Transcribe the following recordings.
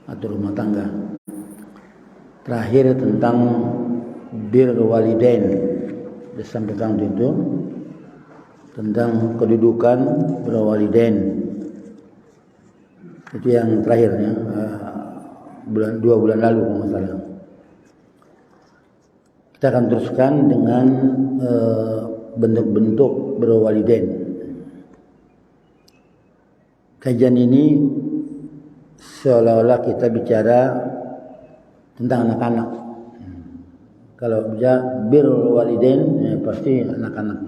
atau rumah tangga. Terakhir tentang birrul walidain disampaikan itu tentang kedudukan birrul walidain. Itu yang terakhirnya 2 bulan lalu kalau nggak salah. Kita akan teruskan dengan bentuk-bentuk birrul walidain. Kajian ini seolah-olah kita bicara tentang anak-anak. Kalau bicara birrul walidain pasti anak-anak.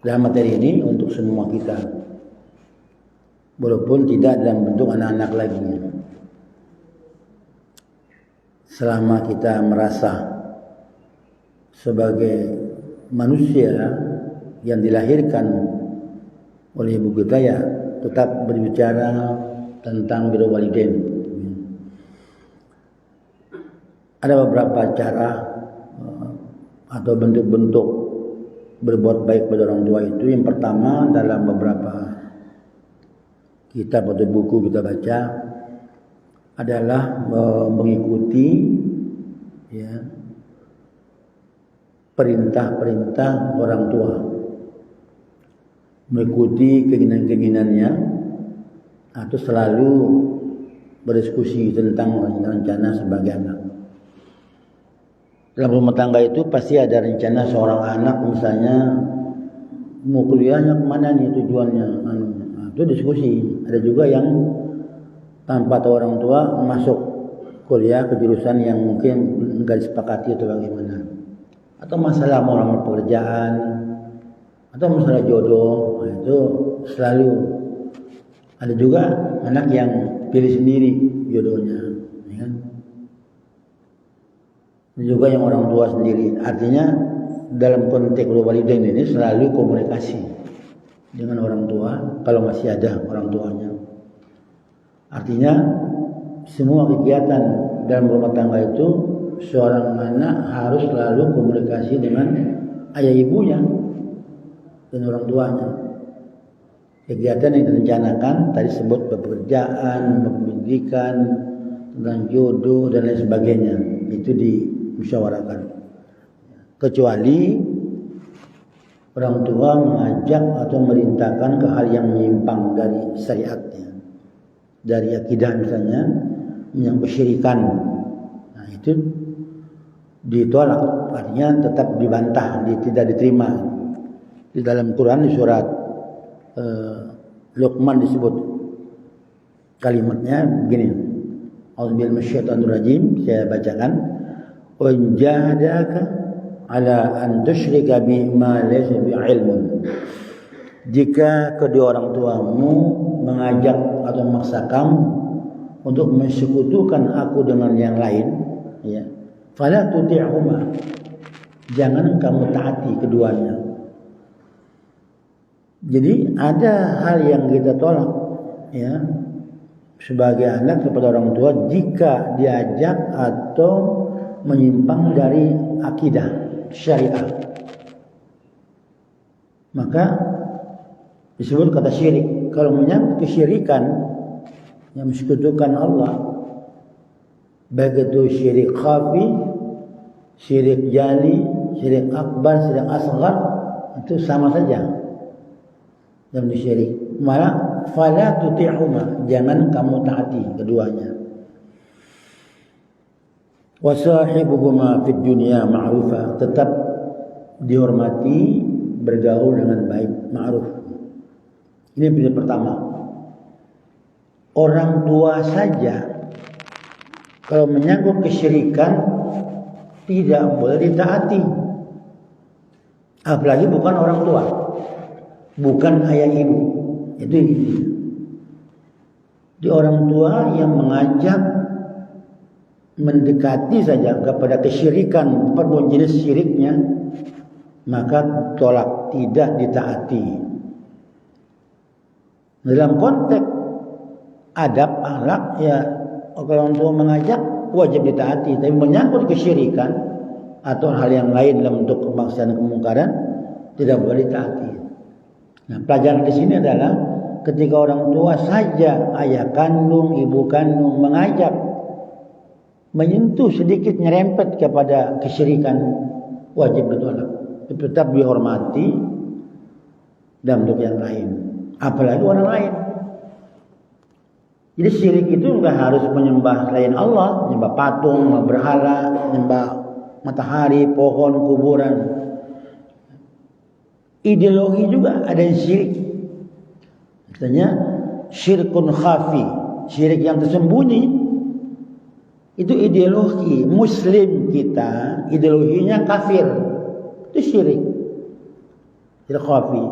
Dalam materi ini untuk semua kita, walaupun tidak dalam bentuk anak-anak lagi. Selama kita merasa sebagai manusia yang dilahirkan oleh ibu kita, ya tetap berbicara tentang birrul walidain. Ada beberapa cara atau bentuk-bentuk berbuat baik pada orang tua itu. Yang pertama, dalam beberapa kitab atau buku kita baca adalah mengikuti perintah-perintah orang tua, mengikuti keinginan-keinginannya, atau selalu berdiskusi tentang rencana sebagai anak. Dalam rumah tangga itu pasti ada rencana seorang anak, misalnya mau kuliahnya kemana nih tujuannya, itu diskusi. Ada juga yang tanpa tahu orang tua masuk kuliah ke jurusan yang mungkin enggak disepakati atau bagaimana, atau masalah mau lamar pekerjaan, atau masalah jodoh. Itu selalu ada. Juga anak yang pilih sendiri jodohnya, ya kan? Juga yang orang tua sendiri. Artinya dalam konteks birrul walidain ini selalu komunikasi dengan orang tua kalau masih ada orang tuanya. Artinya semua kegiatan dalam rumah tangga itu seorang anak harus selalu komunikasi dengan ayah ibunya dan orang tuanya. Kegiatan yang direncanakan tadi sebut pekerjaan, pendidikan, tentang jodoh dan lain sebagainya, itu dimusyawarahkan. Kecuali orang tua mengajak atau merintahkan ke hal yang menyimpang dari syariatnya, dari akidah misalnya, yang kesyirikan, nah itu ditolak, artinya tetap dibantah, tidak diterima. Di dalam Quran di surat Luqman disebut kalimatnya begini. A'udzubillahi minasyaitonir rajim, saya bacakan. Wa jahadaka ala an tusyrika bima laysa bi'ilmun. Jika kedua orang tuamu mengajak atau memaksa kamu untuk mensekutukan aku dengan yang lain, ya, fala tuti'huma, jangan kamu taati keduanya. Jadi ada hal yang kita tolak, ya, sebagai anak kepada orang tua jika diajak atau menyimpang dari akidah syariah, maka disebut kata syirik. Kalau menyangkut kesyirikan yang mensekutukan Allah, baik itu syirik khafi, syirik jali, syirik akbar, syirik asghar, itu sama saja dan syirik. Malah fala tuti'huma, jangan kamu taati keduanya. Wa sahibuhuma fid dunya ma'rufa, tetap dihormati, bergaul dengan baik, ma'ruf. Ini yang pertama. Orang tua saja kalau menyangkut kesyirikan tidak boleh ditaati, apalagi bukan orang tua, bukan ayah ibu. Itu intinya. Di orang tua yang mengajak mendekati saja kepada kesyirikan, apapun jenis syiriknya, maka tolak, tidak ditaati. Dalam konteks adab akhlak, ya kalau orang tua mengajak wajib ditaati, tapi menyangkut kesyirikan atau hal yang lain dalam bentuk kemaksiatan kemungkaran tidak boleh ditaati. Nah, pelajaran di sini adalah ketika orang tua saja, ayah kandung, ibu kandung mengajak, menyentuh sedikit nyerempet kepada kesyirikan, wajib ditolak. Tetap dihormati dalam bentuk yang lain, apalagi orang lain. Jadi syirik itu enggak harus menyembah selain Allah, menyembah patung, menyembah berhala, menyembah matahari, pohon, kuburan. Ideologi juga ada yang syirik. Katanya syirkun khafi, syirik yang tersembunyi. Itu ideologi muslim kita, ideologinya kafir. Itu syirik. Syirik khafi.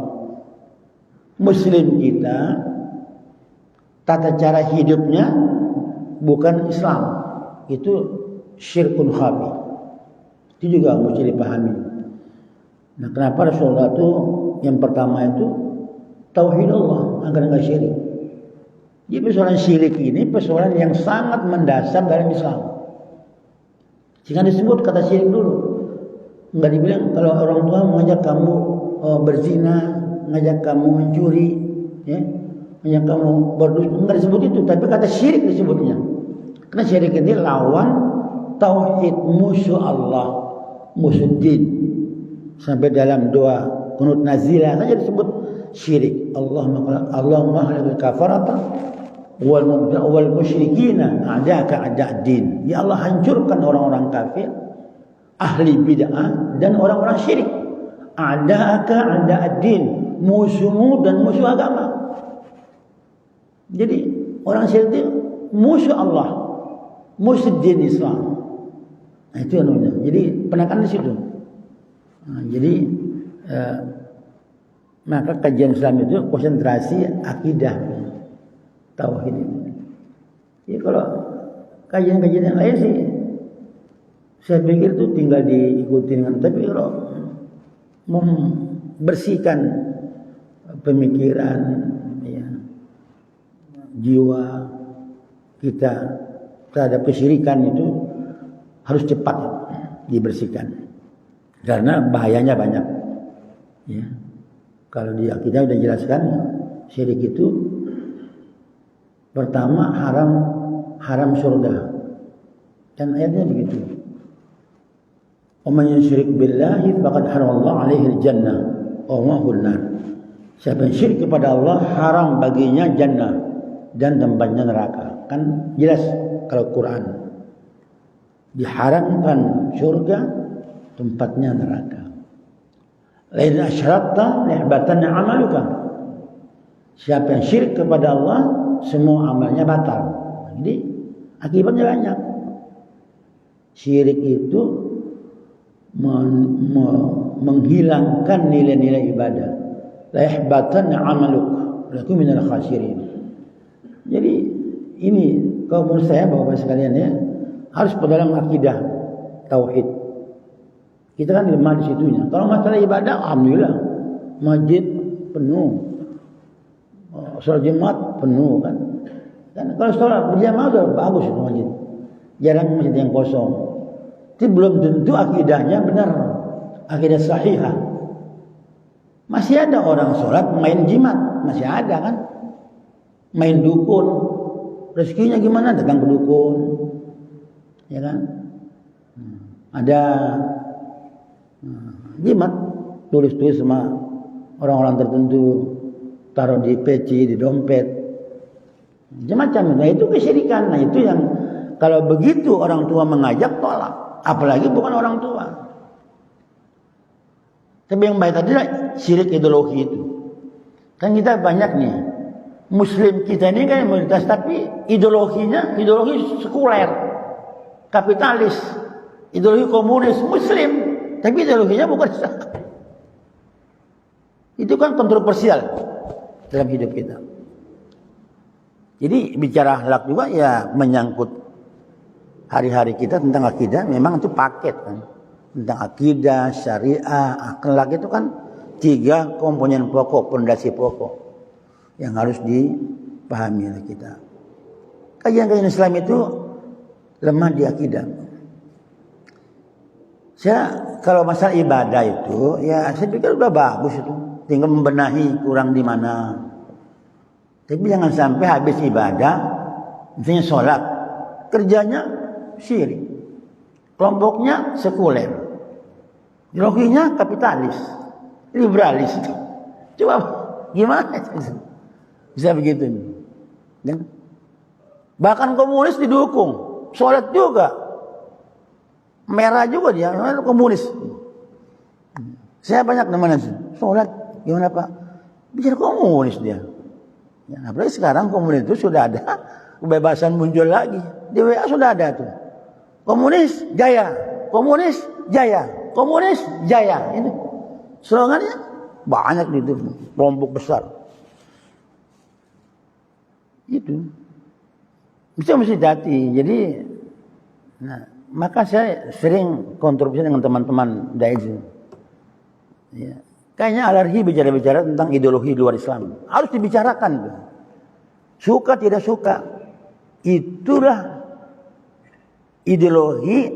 Muslim kita tata cara hidupnya bukan Islam. Itu syirkun khafi. Itu juga mesti dipahami. Nah, kenapa Rasulullah itu yang pertama itu tauhid Allah agar enggak syirik. Jadi persoalan syirik ini persoalan yang sangat mendasar dalam Islam. Sehingga disebut kata syirik dulu. Enggak dibilang kalau orang tua mengajak kamu berzina, mengajak kamu mencuri, ya, mengajak kamu berdusta, enggak disebut itu, tapi kata syirik disebutnya. Karena syirik ini lawan tauhid, musuh Allah, musuh din. Sampai dalam doa kunut nazilah saja disebut syirik. Allahumma halil kafarata wal musyrikina a'daka a'da'd-din. Ya Allah, hancurkan orang-orang kafir, ahli bid'ah dan orang-orang syirik. A'daka a'da'd-din, musuhmu dan musuh agama. Jadi orang syirik itu musuh Allah, musuh din Islam. Nah, itu namanya. Jadi penekanan di situ. Nah, jadi maka kajian Islam itu konsentrasi akidah, tauhid ini. Jadi kalau kajian-kajian yang lain sih, saya pikir itu tinggal diikuti dengan, tapi kalau membersihkan pemikiran, ya, jiwa kita terhadap kesyirikan itu harus cepat dibersihkan. Karena bahayanya banyak. Ya. Kalau di akidah sudah jelaskan, syirik itu pertama haram surga. Dan ayatnya begitu. Wa man yusyrik billahi faqad haramallahu 'alaihi al-jannah wa ma'ahu an-nar. Siapa yang syirik kepada Allah, haram baginya jannah dan tempatnya neraka. Kan jelas kalau Quran. Diharamkan surga, tempatnya neraka. Lain asyrakta lihbatan amaluka. Siapa yang syirik kepada Allah, semua amalnya batal. Jadi akibatnya banyak. Syirik itu menghilangkan nilai-nilai ibadah. Lihbatan amaluk, lakum minal khasirin. Jadi ini kalau menurut saya Bapak sekalian ya, harus dalam akidah tauhid. Kita kan lemah di situnya. Kalau masalah ibadah, alhamdulillah, masjid penuh, sholat Jumat penuh kan. Dan kalau sholat berjamaah udah bagus itu masjid. Jarang masjid yang kosong. Itu belum tentu akidahnya benar, akidah sahihah. Masih ada orang sholat main jimat, masih ada kan. Main dukun, rezekinya gimana? Dagang ke dukun, ya kan? Ada jimat, tulis-tulis sama orang-orang tertentu, taruh di peci, di dompet, macam-macam. Nah itu kesyirikan. Nah itu yang kalau begitu orang tua mengajak, tolak. Apalagi bukan orang tua. Tapi yang baik tadi syirik ideologi itu. Kan kita banyak nih, Muslim kita ini kan mayoritas, tapi ideologinya ideologi sekuler, kapitalis, ideologi komunis, Muslim. Tapi ideologinya bukan Islam. Itu kan kontroversial dalam hidup kita. Jadi bicara akhlak juga ya menyangkut hari-hari kita tentang akidah. Memang itu paket kan. Tentang akidah, syariah, akhlak itu kan 3 komponen pokok, pondasi pokok yang harus dipahami oleh kita. Kajian-kajian Islam itu lemah di akidah. Saya kalau masalah ibadah itu, ya saya pikir udah bagus itu. Tinggal membenahi kurang di mana. Tapi jangan sampai habis ibadah, misalnya sholat, kerjanya syirik, kelompoknya sekuler, ideologinya kapitalis, liberalis. Coba gimana bisa begitu? Dan bahkan komunis didukung, sholat juga, merah juga dia, komunis. Saya banyak teman sholat, gimana Pak? Bicara komunis dia. Ya, apalagi sekarang komunis itu sudah ada kebebasan muncul lagi. Di WA sudah ada tuh. Komunis jaya, komunis jaya, komunis jaya. Ini slogannya banyak di itu, kelompok besar. Itu bisa mesti hati. Jadi, maka saya sering kontroversi dengan teman-teman Daiz. Ya. Kayaknya alergi bicara-bicara tentang ideologi luar Islam. Harus dibicarakan. Suka tidak suka. Itulah ideologi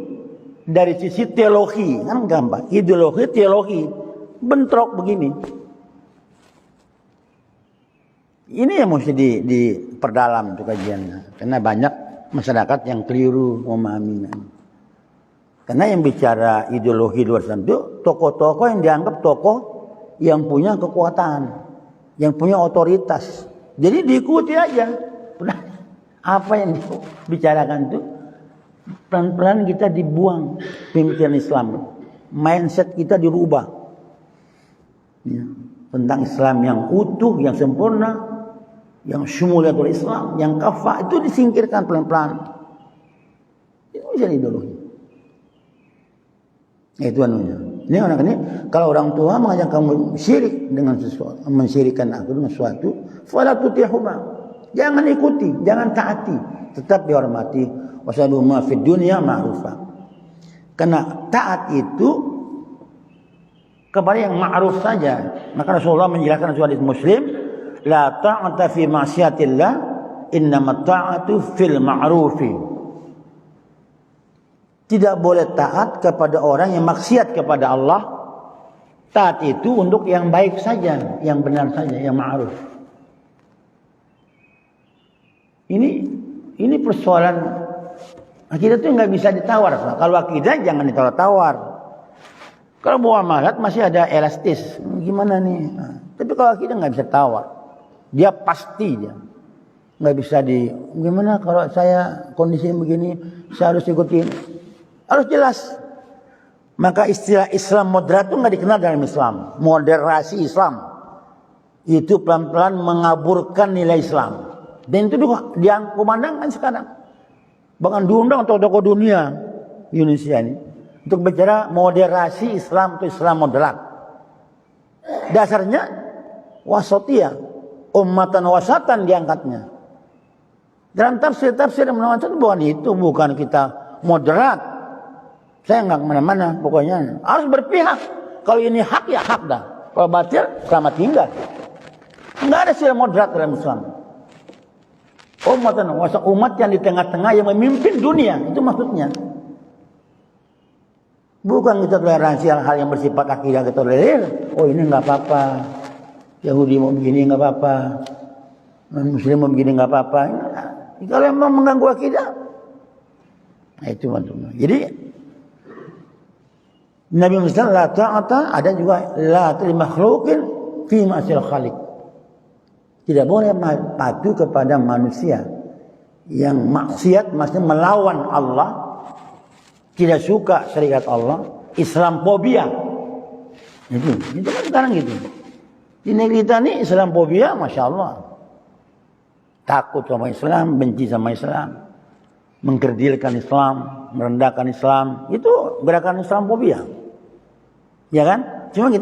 dari sisi teologi. Kan gampang. Ideologi, teologi. Bentrok begini. Ini yang mesti diperdalam itu kajiannya. Karena banyak masyarakat yang keliru memahaminya. Karena yang bicara ideologi luar Islam itu tokoh-tokoh yang dianggap tokoh yang punya kekuatan, yang punya otoritas. Jadi diikuti aja. Apa yang dibicarakan itu pelan-pelan kita dibuang pemikiran Islam. Mindset kita dirubah. Ya. Tentang Islam yang utuh, yang sempurna, yang syumuliyatul Islam, yang kafah, itu disingkirkan pelan-pelan. Itu bisa ideologi. Itu anunya. Ini orang ini kalau orang tua mengajak kamu syirik dengan sesuatu, mensyirikkan aku dengan sesuatu, fala tutihuma. Jangan ikuti, jangan taati, tetap dihormati. Wasallallahu fid dunya ma'rufa. Karena taat itu kepada yang ma'ruf saja. Maka Rasulullah menjelaskan dalam hadis Muslim, la ta'ata fi ma'siyatillah, innamat ta'atu fil ma'rufi. Tidak boleh taat kepada orang yang maksiat kepada Allah. Taat itu untuk yang baik saja, yang benar saja, yang ma'ruf. Ini persoalan akidah itu nggak bisa ditawar. Kalau akidah jangan ditawar-tawar. Kalau muamalat masih ada elastis. Gimana nih? Tapi kalau akidah nggak bisa tawar. Dia pasti dia. Nggak bisa gimana kalau saya kondisi begini, saya harus ikutin. Harus jelas. Maka istilah Islam moderat itu nggak dikenal dalam Islam. Moderasi Islam itu pelan-pelan mengaburkan nilai Islam. Dan itu juga dikumandangkan sekarang. Bahkan diundang tokoh-tokoh dunia Indonesia ini untuk bicara moderasi Islam atau Islam moderat. Dasarnya wasatiyah, ummatan wasatan diangkatnya. Dalam tafsir yang menawarkan bukan kita moderat. Saya nggak kemana-mana, pokoknya harus berpihak. Kalau ini hak ya hak dah. Kalau batil selamat tinggal. Nggak ada istilah moderat dalam Islam. Umat yang di tengah-tengah yang memimpin dunia, itu maksudnya. Bukan kita toleransi hal-hal yang bersifat akidah kita tolerir. Oh ini nggak apa-apa. Yahudi mau begini nggak apa-apa. Muslim mau begini nggak apa-apa. Kalau memang mengganggu akidah, nah itu maksudnya. Jadi Nabi Muhammad la ta'ata, ada juga la ta'li makhluqin fi ma'sil khaliq. Tidak boleh patuh kepada manusia yang maksiat, maksudnya melawan Allah, tidak suka syariat Allah, Islamfobia. Itu kan sekarang gitu. Di negeri kita ini Islamfobia, masya Allah. Takut sama Islam, benci sama Islam, mengkerdilkan Islam, merendahkan Islam, itu gerakan Islamfobia. Ya kan? Cuma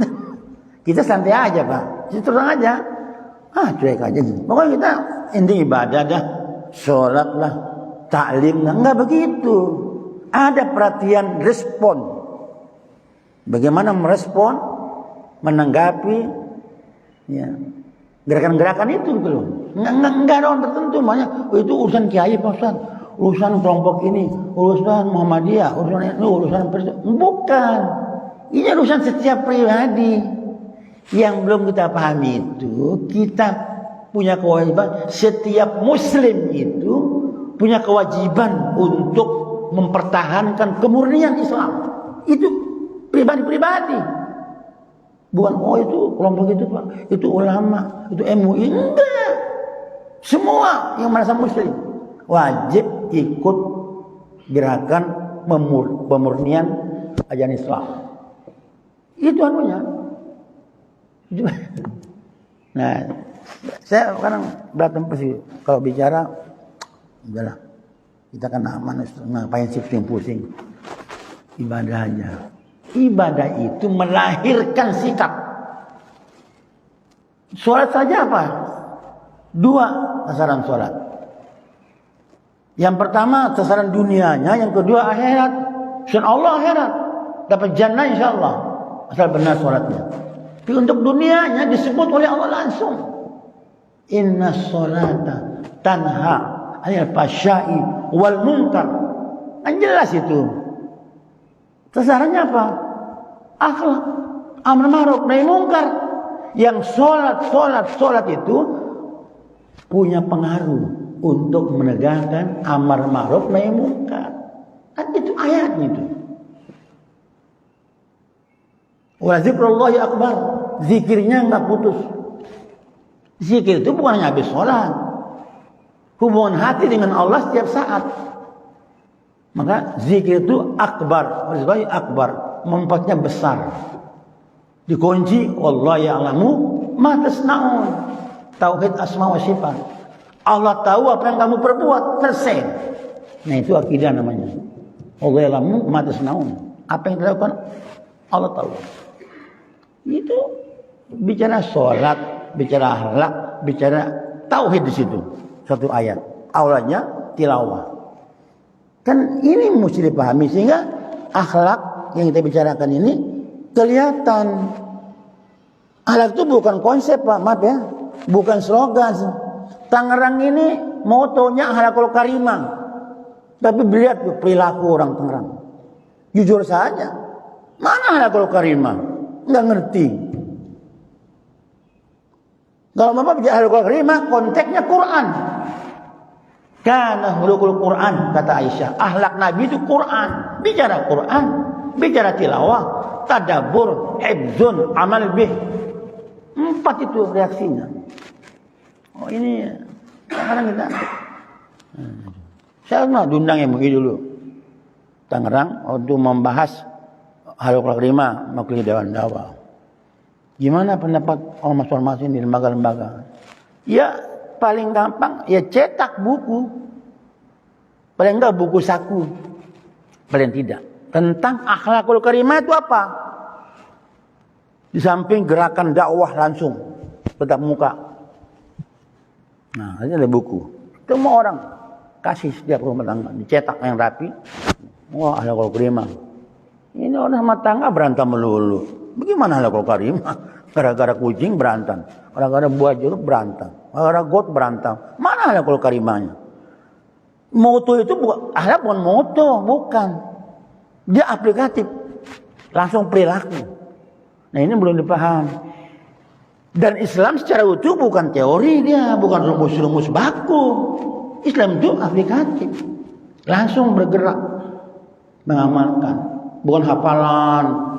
kita santai aja Pak, terang aja. Cuek aja gitu. Pokoknya kita inti ibadah dah, sholat lah, taklim lah. Enggak begitu. Ada perhatian respon. Bagaimana merespon, menanggapi, ya, gerakan-gerakan itu gitu loh. Enggak ada orang tertentu. Makanya itu urusan kiai Pak Ustaz, urusan kelompok ini, urusan Muhammadiyah, urusan itu, urusan presiden. Bukan. Ini urusan setiap pribadi. Yang belum kita pahami itu, kita punya kewajiban. Setiap muslim itu punya kewajiban untuk mempertahankan kemurnian Islam. Itu pribadi-pribadi. Bukan itu kelompok itu Pak, itu ulama, itu MUI. Enggak. Semua yang merasa muslim wajib ikut gerakan pemurnian ajaran Islam. Itu anunya. Nah, saya sekarang datang pasti kalau bicara, udahlah, kita kan aman, ngapain sih pusing-pusing, ibadah aja. Ibadah itu melahirkan sikap. Sholat saja apa? 2 sasaran sholat. Yang pertama sasaran dunianya, yang kedua akhirat. Insya Allah akhirat dapat jannah insya Allah asal benar sholatnya. Tapi untuk dunianya disebut oleh Allah langsung. Inna sholata tanha anil fahsya'i wal munkar. Kan jelas itu. Sasarannya apa? Akhlak, amar ma'ruf nahi munkar. Yang sholat itu punya pengaruh untuk menegakkan amar ma'ruf nahi munkar. Kan itu ayatnya itu. Wa zikrullahi akbar. Zikirnya enggak putus. Zikir itu bukan hanya habis sholat. Hubungan hati dengan Allah setiap saat. Maka zikir itu akbar. Wallahi akbar. Manfaatnya besar. Dikunci wallahu ya'lamu ma tasna'un. Tauhid asma wa sifat. Allah tahu apa yang kamu perbuat. Selesai. Nah itu akidah namanya. Allah ya'lamu ma tasna'un. Apa yang dilakukan Allah tahu. Itu bicara sholat, bicara akhlak, bicara tauhid di situ. Satu ayat. Awalnya tilawah. Kan ini mesti dipahami sehingga akhlak yang kita bicarakan ini kelihatan. Akhlak itu bukan konsep Pak, maaf ya. Bukan slogan. Tangerang ini motonya akhlakul karimah. Tapi lihat tuh perilaku orang Tangerang. Jujur saja. Mana akhlakul karimah? Enggak ngerti. Kalau Bapak bicara akhlakul karimah, konteksnya Quran. Kana hulukul Quran, kata Aisyah. Akhlak Nabi itu Quran. Bicara Quran, bicara tilawah, tadabbur, hifdzun, amal bih. 4 itu reaksinya. Oh ini sekarang kita. Saya pernah diundang MUI dulu. Tangerang untuk membahas halukul karimah mewakili Dewan Dakwah. Gimana pendapat ormas-ormas ini di lembaga-lembaga? Ya paling gampang ya cetak buku. Paling enggak buku saku. Paling tidak. Tentang akhlakul karimah itu apa? Di samping gerakan dakwah langsung tetap muka. Nah, ini ada buku. Semua orang kasih setiap rumah tangga dicetak yang rapi. Wah, akhlakul karimah. Ini orang rumah tangga berantem melulu. Bagaimana akhlakul karimah? Gara-gara kucing berantem, gara-gara buah jeruk berantem, gara-gara got berantem. Mana akhlakul karimahnya? Moto itu bukan akhlak, bukan moto, bukan. Dia aplikatif. Langsung perilaku. Nah ini belum dipaham. Dan Islam secara utuh bukan teori dia, bukan rumus-rumus baku. Islam itu aplikatif. Langsung bergerak. Mengamalkan. Bukan hafalan.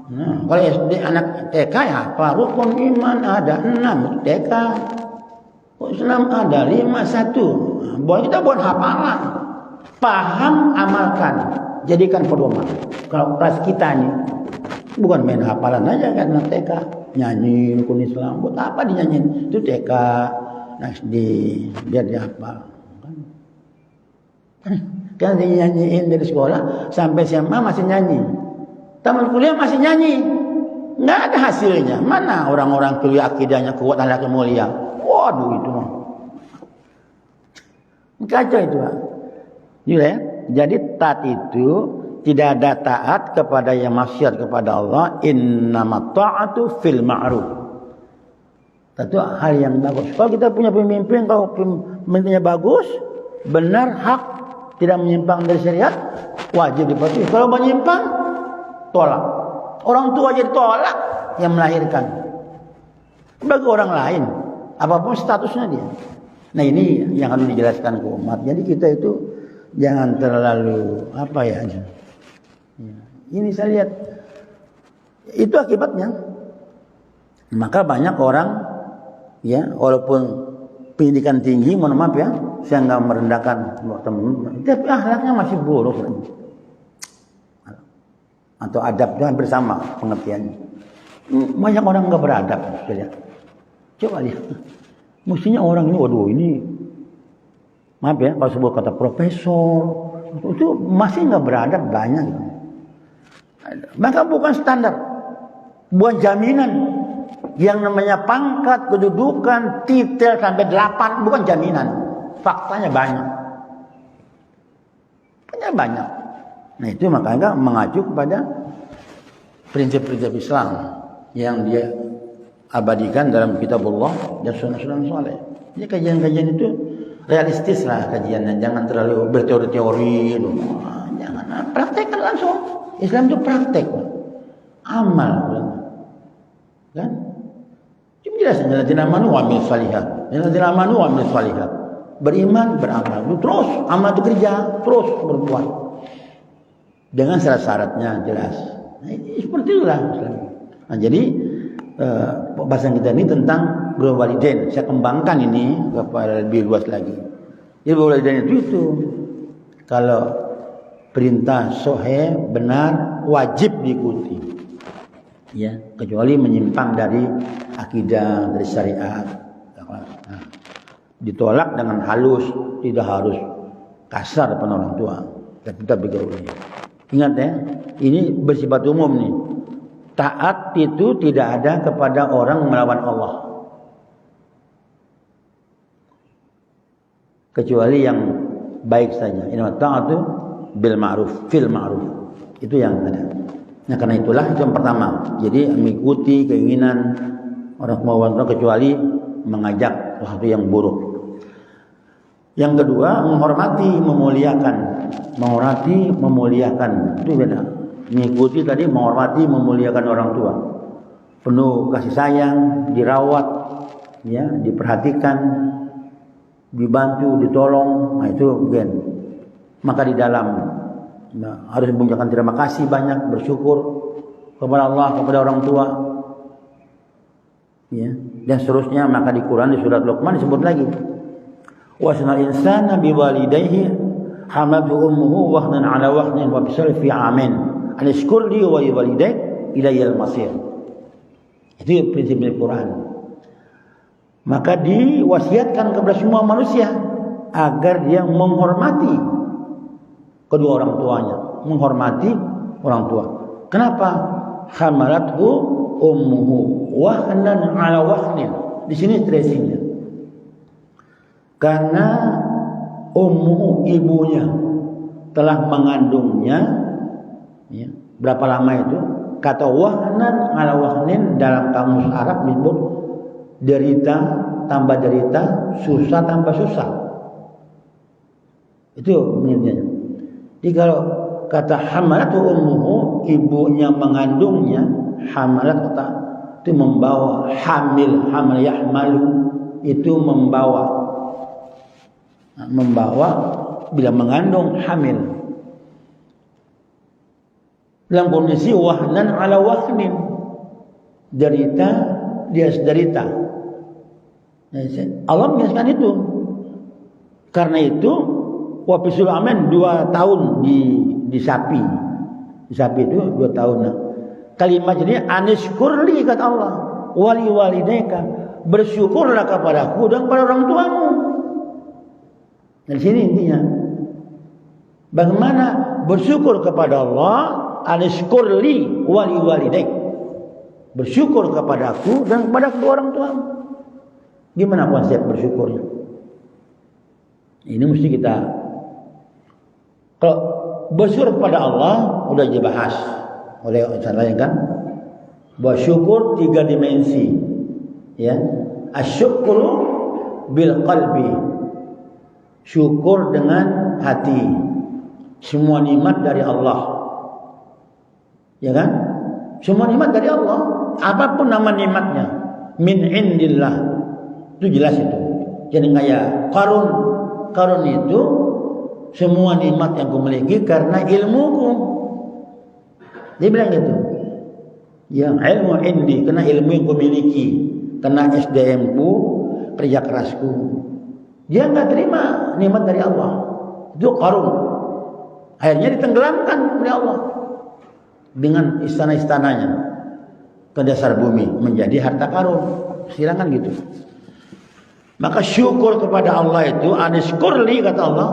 Nah, kalau SD anak TK ya hafal. Rukun iman ada 6 itu TK. Islam ada 5 1. Buat kita bukan hafalan. Paham, amalkan. Jadikan pedoman. Kalau kelas kita nih. Bukan main hafalan aja kan anak TK. Nyanyi rukun Islam. Buat apa dinyanyiin? Itu TK. SD. Biar dihafal. Kan dinyanyiin dari sekolah. Sampai SMA masih nyanyi. Taman kuliah masih nyanyi. Nggak ada hasilnya. Mana orang-orang kuliah akidahnya kuat ahlak mulia. Waduh itu mah. Kacau itu Pak. Ya. Jadi taat itu tidak ada taat kepada yang maksiat kepada Allah. Innamat ta'atu fil ma'ruf. Itu hal yang bagus. Kalau kita punya pemimpin, kalau pemimpinnya bagus, benar, hak, tidak menyimpang dari syariat, wajib dipatuhi. Kalau menyimpang, tolak. Orang tua jadi tolak yang melahirkan. Bagi orang lain, apapun statusnya dia. Nah ini yang harus dijelaskan ke umat. Jadi kita itu jangan terlalu apa ya. Ini saya lihat itu akibatnya. Maka banyak orang ya walaupun pendidikan tinggi, mohon maaf ya, saya nggak merendahkan teman-teman, tapi akhlaknya masih buruk atau adabnya hampir sama pengertiannya. Banyak orang nggak beradab, saya lihat. Coba lihat. Mestinya orang ini, waduh ini, maaf ya, kalau sebut kata profesor, itu masih nggak beradab banyak. Maka bukan standar, bukan jaminan. Yang namanya pangkat, kedudukan, titel sampai 8 bukan jaminan. Faktanya banyak. Banyak. Nah itu makanya mengacu kepada prinsip-prinsip Islam yang dia abadikan dalam kitabullah dan sunnah-sunnah saleh. Jadi kajian-kajian itu realistis lah kajiannya, jangan terlalu berteori-teori. Jangan, praktekkan langsung. Islam itu praktek, amal, kan? Cuma jelas alladzina amanu wa amilus shalihat. Alladzina amanu wa amilus shalihat. Beriman, beramal, terus amal itu kerja, terus berbuat. Dengan syarat-syaratnya jelas. Nah, seperti itulah Islam. Nah, jadi pembahasan kita ini tentang birrul walidain. Saya kembangkan ini kepada lebih luas lagi. Jadi birrul walidain itu kalau perintah sahih benar wajib diikuti. Ya, kecuali menyimpang dari akidah, dari syariat. Nah, ditolak dengan halus, tidak harus kasar depan orang tua, tapi tetap digauli. Ingat ya, ini bersifat umum nih. Taat itu tidak ada kepada orang melawan Allah. Kecuali yang baik saja. Inna ta'atu bil ma'ruf, fil ma'ruf. Itu yang ada. Nah karena itulah itu yang pertama. Jadi mengikuti keinginan orang melawan Allah kecuali mengajak sesuatu yang buruk. Yang kedua, menghormati, memuliakan. Menghormati, memuliakan. Itu beda. Mengikuti tadi menghormati, memuliakan orang tua. Penuh kasih sayang, dirawat, ya, diperhatikan, dibantu, ditolong. Nah itu gen. Maka di dalam harus mengucapkan terima kasih banyak, bersyukur kepada Allah, kepada orang tua. Ya, dan seterusnya. Maka di Quran di surat Luqman disebut lagi. Wasnal insana biwalidayhi hamadhu ummuhu wahnan ala wahnin wa bisal fi amin anishkur li wa liwalidayk ilayal masir. Itu prinsip Al-Quran. Maka diwasiatkan kepada semua manusia agar dia menghormati kedua orang tuanya, menghormati orang tua. Kenapa? Hamalathu ummuhu wahnan ala wahnin. Di sini stressingnya. Karena ummuhu, ibunya, telah mengandungnya, ya, berapa lama itu? Kata wahnan ala wahnin dalam kamus Arab disebut derita tambah derita, susah tambah susah. Itu menurutnya. Jadi kalau kata hamalatu ummuhu, ibunya mengandungnya, hamalat kata itu membawa, hamil, hamal yahmalu itu membawa bila mengandung hamil dalam kondisi wahnan ala wahnin, derita di atas derita. Allah menjelaskan itu. Karena itu wabisul amin 2 tahun di sapi. Di sapi itu 2 tahun. Nah, kalimat ini anishkurli kata Allah, wali walidayka, bersyukurlah kepadaku dan kepada orang tuamu. Di sini intinya, bagaimana bersyukur kepada Allah, anishkurli wali walidayk, bersyukur kepadaku dan kepada kedua orang tuamu. Gimana konsep bersyukurnya? Ini mesti kita, kalau bersyukur kepada Allah udah dibahas oleh ustaz lain kan, bersyukur 3 dimensi, ya, asyukru bil qalbi, syukur dengan hati, semua nikmat dari Allah, ya kan? Semua nikmat dari Allah, apapun nama nikmatnya, min indillah, Itu jelas itu. Jadi kayak Qarun itu semua nikmat yang kumiliki karena ilmuku. Dia bilang gitu. Ya ilmu indi, karena ilmu yang kumiliki, karena SDM ku, kerja kerasku. Dia nggak terima nikmat dari Allah. Itu Qarun. Akhirnya ditenggelamkan oleh Allah dengan istana-istananya ke dasar bumi menjadi harta karun. Silakan gitu. Maka syukur kepada Allah itu, anishkurli kata Allah,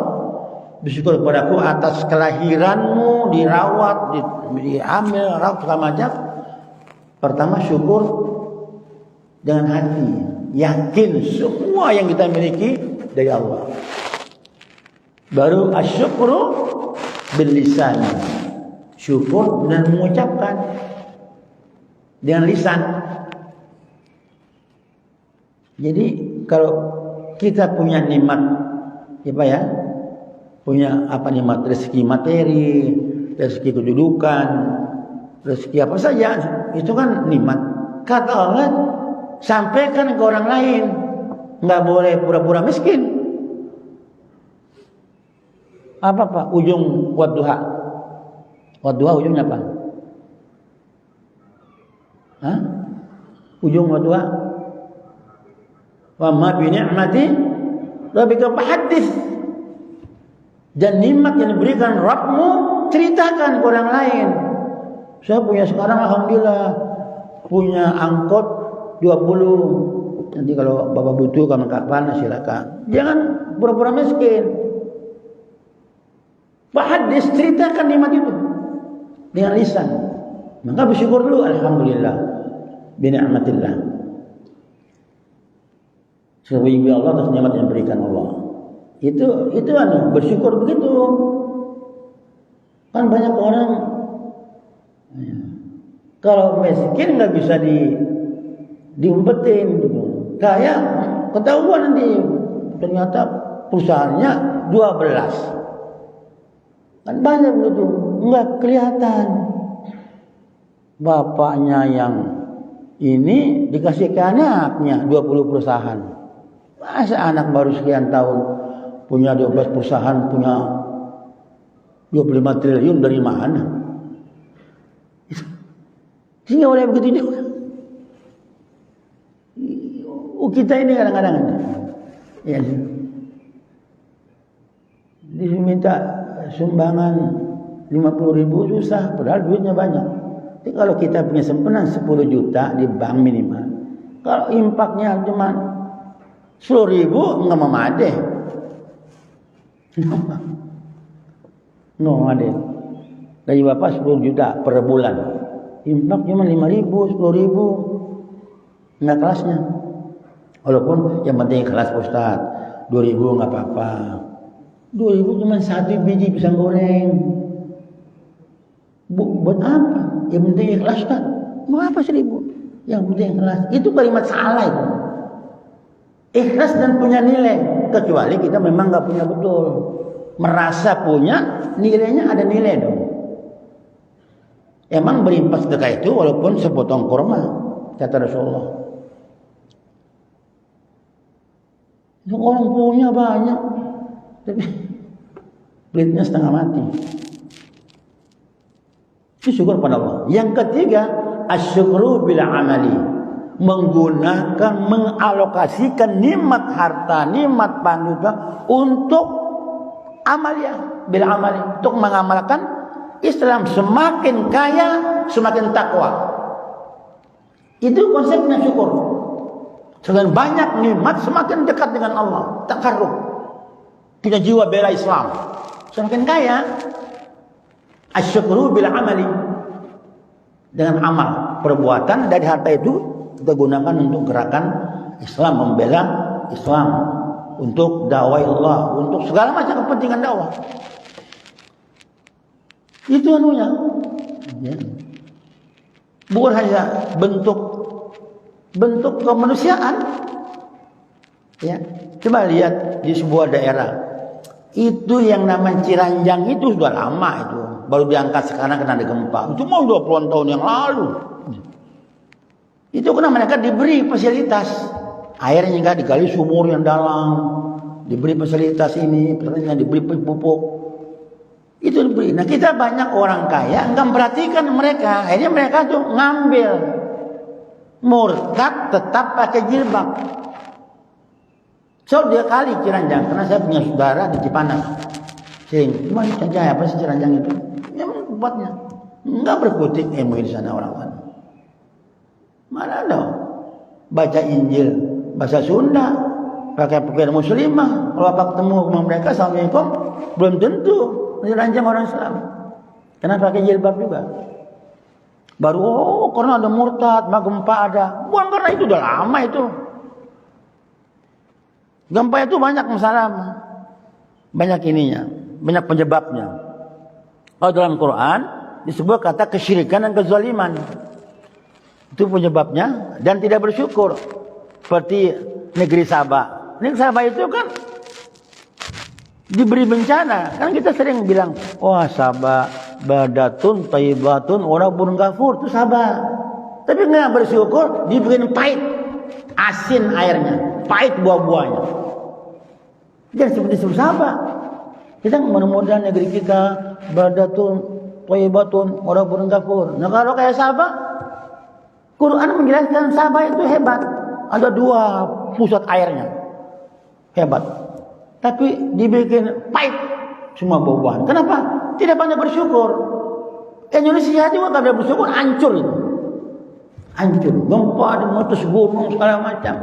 bersyukur kepadaku atas kelahiranmu, dirawat, diambil, rawat segala macam. Pertama syukur dengan hati, yakin semua yang kita miliki dari Allah. Baru asyukru bil lisan, syukur dan mengucapkan dengan lisan. Jadi kalau kita punya nikmat, apa ya? Punya apa nikmat, rezeki materi, rezeki kedudukan, rezeki apa saja, itu kan nikmat. Kata Allah, sampaikan ke orang lain, nggak boleh pura-pura miskin. Apa Pak ujung wadduha? Wadduha ujungnya apa? Hah? Ujung wadduha? Wa ma bi ni'mati rabbika fahaddits. Dan nikmat yang diberikan Rabbmu ceritakan ke orang lain. Saya punya sekarang alhamdulillah punya angkot 20. Nanti kalau Bapak butuh kapan-kapan silakan. Jangan pura-pura miskin. Fahaddits, ceritakan nikmat itu dengan lisan. Maka bersyukur dulu, alhamdulillah bi ni'matillah. Sebagai Allah atas nikmat yang diberikan Allah. Itu bersyukur begitu. Kan banyak orang kalau miskin nggak bisa diumpetin gitu. Kayak ketahuan nanti ternyata perusahaannya 12. Kan banyak begitu, nggak kelihatan. Bapaknya yang ini dikasih ke anaknya 20 perusahaan. Masa anak baru sekian tahun punya 12 perusahaan, punya 25 triliun dari mana? Sehingga oleh begitu juga. Kita ini kadang-kadang ya, diminta sumbangan 50.000 susah, padahal duitnya banyak. Jadi kalau kita punya simpenan 10 juta di bank minimal, kalau impaknya cuma 10.000 nggak memadai. No ada. Gaji bapak 10 juta per bulan, impak cuma 5.000, 10.000, nggak kelasnya. Walaupun yang penting kelas Ustaz, 2.000 nggak apa-apa. 2.000 cuma 1 biji pisang goreng. Buat apa? Yang penting ikhlas kan. Mau apa 1.000? Yang penting ikhlas. Itu kalimat salah itu. Ikhlas dan punya nilai. Kecuali kita memang nggak punya betul. Merasa punya, nilainya ada nilai dong. Emang berimpas sedekah itu walaupun sepotong kurma, kata Rasulullah. Orang punya banyak, tapi pelitnya setengah mati. Itu syukur pada Allah. Yang ketiga, asyukru bil amali. Menggunakan, mengalokasikan nikmat harta, nikmat panutan untuk amalia, bil amali, untuk mengamalkan Islam. Semakin kaya, semakin takwa. Itu konsepnya syukur. Semakin banyak nikmat, semakin dekat dengan Allah, takarrub. Punya jiwa bela Islam. Semakin kaya, asyukru bil amali, dengan amal, perbuatan dari harta itu kita gunakan untuk gerakan Islam, membela Islam, untuk dakwah Allah, untuk segala macam kepentingan dakwah. Itu anunya. Ya. Bukan hanya bentuk kemanusiaan. Ya. Coba lihat di sebuah daerah. Itu yang namanya Ciranjang itu sudah lama itu. Baru diangkat sekarang kena ada gempa. Itu mau 20 tahun yang lalu. Itu karena mereka diberi fasilitas. airnya enggak digali sumur yang dalam, diberi fasilitas ini, pertanian diberi pupuk. Itu diberi. Nah kita banyak orang kaya enggak memperhatikan mereka, akhirnya mereka tuh ngambil, murtad tetap pakai jilbab. So dia kali Ciranjang, karena saya punya saudara di Cipanas. Sering, cuma apa sih Ciranjang itu? Memang tempatnya enggak berkutik ilmu di sana orang-orang. Mana ada baca Injil bahasa Sunda, pakai pakaian muslimah. Kalau apa ketemu sama mereka, assalamualaikum, belum tentu Ciranjang orang Islam. Kenapa pakai jilbab juga? Baru karena ada murtad, gempa ada. Bukan karena itu, udah lama itu. Gempa itu banyak masalah, banyak ininya, banyak penyebabnya. Kalau dalam Quran disebut kata kesyirikan dan kezaliman, itu penyebabnya, dan tidak bersyukur. Seperti negeri Sabah. Negeri Sabah itu kan diberi bencana. Kan kita sering bilang, wah Sabah badatun thayyibatun warabun ghafur, itu Sabah. Tapi nggak bersyukur, dibikin pahit, asin airnya, pahit buah-buahnya. Jangan seperti Sabah. Kita mudah-mudahan negeri kita badatun thayyibatun warabun ghafur. Nah kalau kayak Sabah, Quran menjelaskan Sabah itu hebat. Ada 2 pusat airnya, hebat. Tapi dibikin pahit semua buah-buahan. Kenapa? Tidak banyak bersyukur. Indonesia juga tidak ada bersyukur, hancur itu. Hancur. Gempa, meletus gunung, segala macam.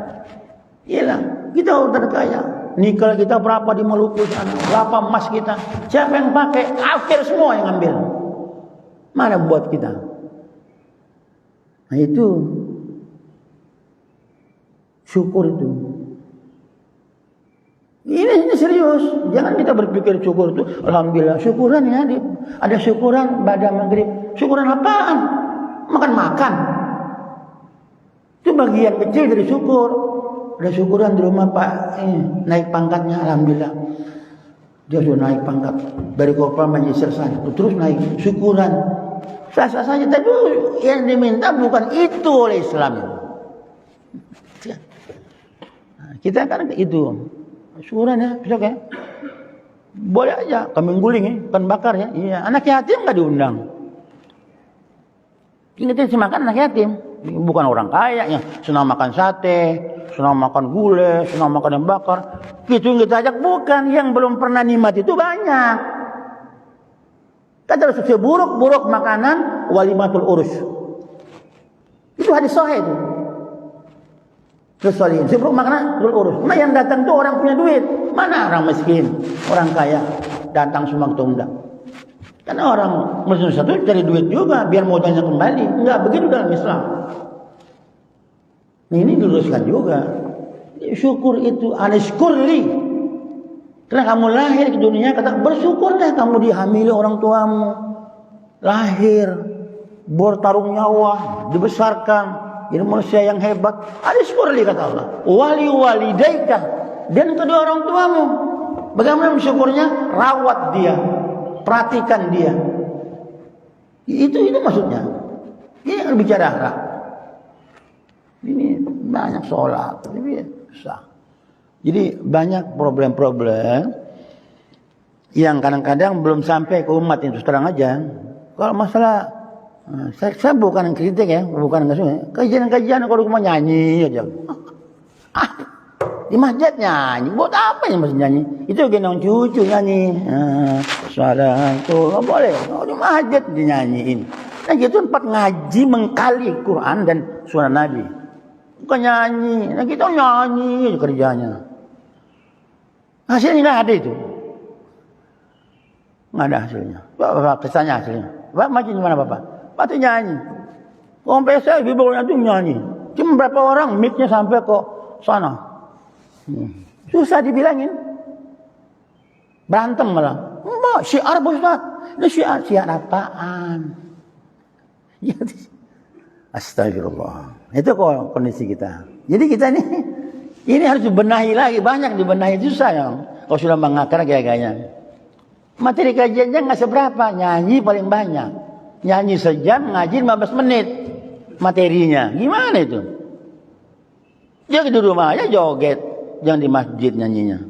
Hilang. Kita udah kaya. Nikel kita berapa di Maluku sana, berapa emas kita. Siapa yang pakai? Kafir semua yang ambil. Mana buat kita? Nah itu syukur itu. Ini serius. Jangan kita berpikir syukur itu alhamdulillah. Syukuran ya, ada syukuran pada maghrib. Syukuran apaan? Makan. Itu bagian kecil dari syukur. Ada syukuran di rumah Pak, naik pangkatnya alhamdulillah. Dia sudah naik pangkat dari korporal menjadi sersan, terus naik. Syukuran. Sah-sah saja, tapi yang diminta bukan itu oleh Islam. Kita kan itu syukuran ya, besok ya. Boleh aja kambing guling ya, ikan bakar ya. Iya, anak yatim nggak diundang. Kita sih makan anak yatim, bukan orang kaya yang senang makan sate, senang makan gulai, senang makan yang bakar. Itu yang kita ajak bukan, yang belum pernah nikmat itu banyak. Kata Rasul, seburuk-buruk makanan walimatul urus. Itu hadis sahih itu. Kesalihin, seburuk makanan urus. Nah yang datang itu orang punya duit. Mana orang miskin, orang kaya datang semua ke undang. Karena orang muslim satu cari duit juga biar modalnya kembali. Enggak begitu dalam Islam. Ini diluruskan juga. Syukur itu anishkurli. Karena kamu lahir ke dunia, kata bersyukurlah kamu dihamili orang tuamu. Lahir, bertarung nyawa, dibesarkan, jadi manusia yang hebat. Anishkurli kata Allah. Wali walidaika, dan kedua orang tuamu. Bagaimana bersyukurnya? Rawat dia, perhatikan dia. Itu maksudnya. Ini yang bicara akhlak. Ini banyak sholat, ini susah. Jadi banyak problem-problem yang kadang-kadang belum sampai ke umat itu terang aja. Kalau masalah, saya bukan kritik ya, bukan nggak. Kajian-kajian kalau cuma nyanyi aja. Di masjid nyanyi, buat apa yang masih nyanyi? Itu gendong cucu nyanyi. Suara itu nggak boleh. Oh, di masjid dinyanyiin. Nah gitu tempat ngaji mengkali Quran dan sunnah Nabi. Bukan nyanyi. Nah kita nyanyi kerjanya. Hasilnya nggak ada itu. Nggak ada hasilnya. Bapak kesannya hasilnya. Bapak maju gimana Bapak? Bapak itu nyanyi. Kompres saya bibolnya itu nyanyi. Cuma berapa orang mic-nya sampai ke sana. Susah dibilangin. Berantem malah. Mbak, syiar Pak Ustaz. Ini syiar apaan? Astagfirullah. Itu kondisi kita. Jadi kita ini harus dibenahi lagi. Banyak dibenahi, susah ya. Kalau sudah mengakar gaya-gayanya. Materi kajiannya nggak seberapa. Nyanyi paling banyak. Nyanyi sejam, ngaji 15 menit. Materinya. Gimana itu? Dia di rumah aja joget, jangan di masjid nyanyinya.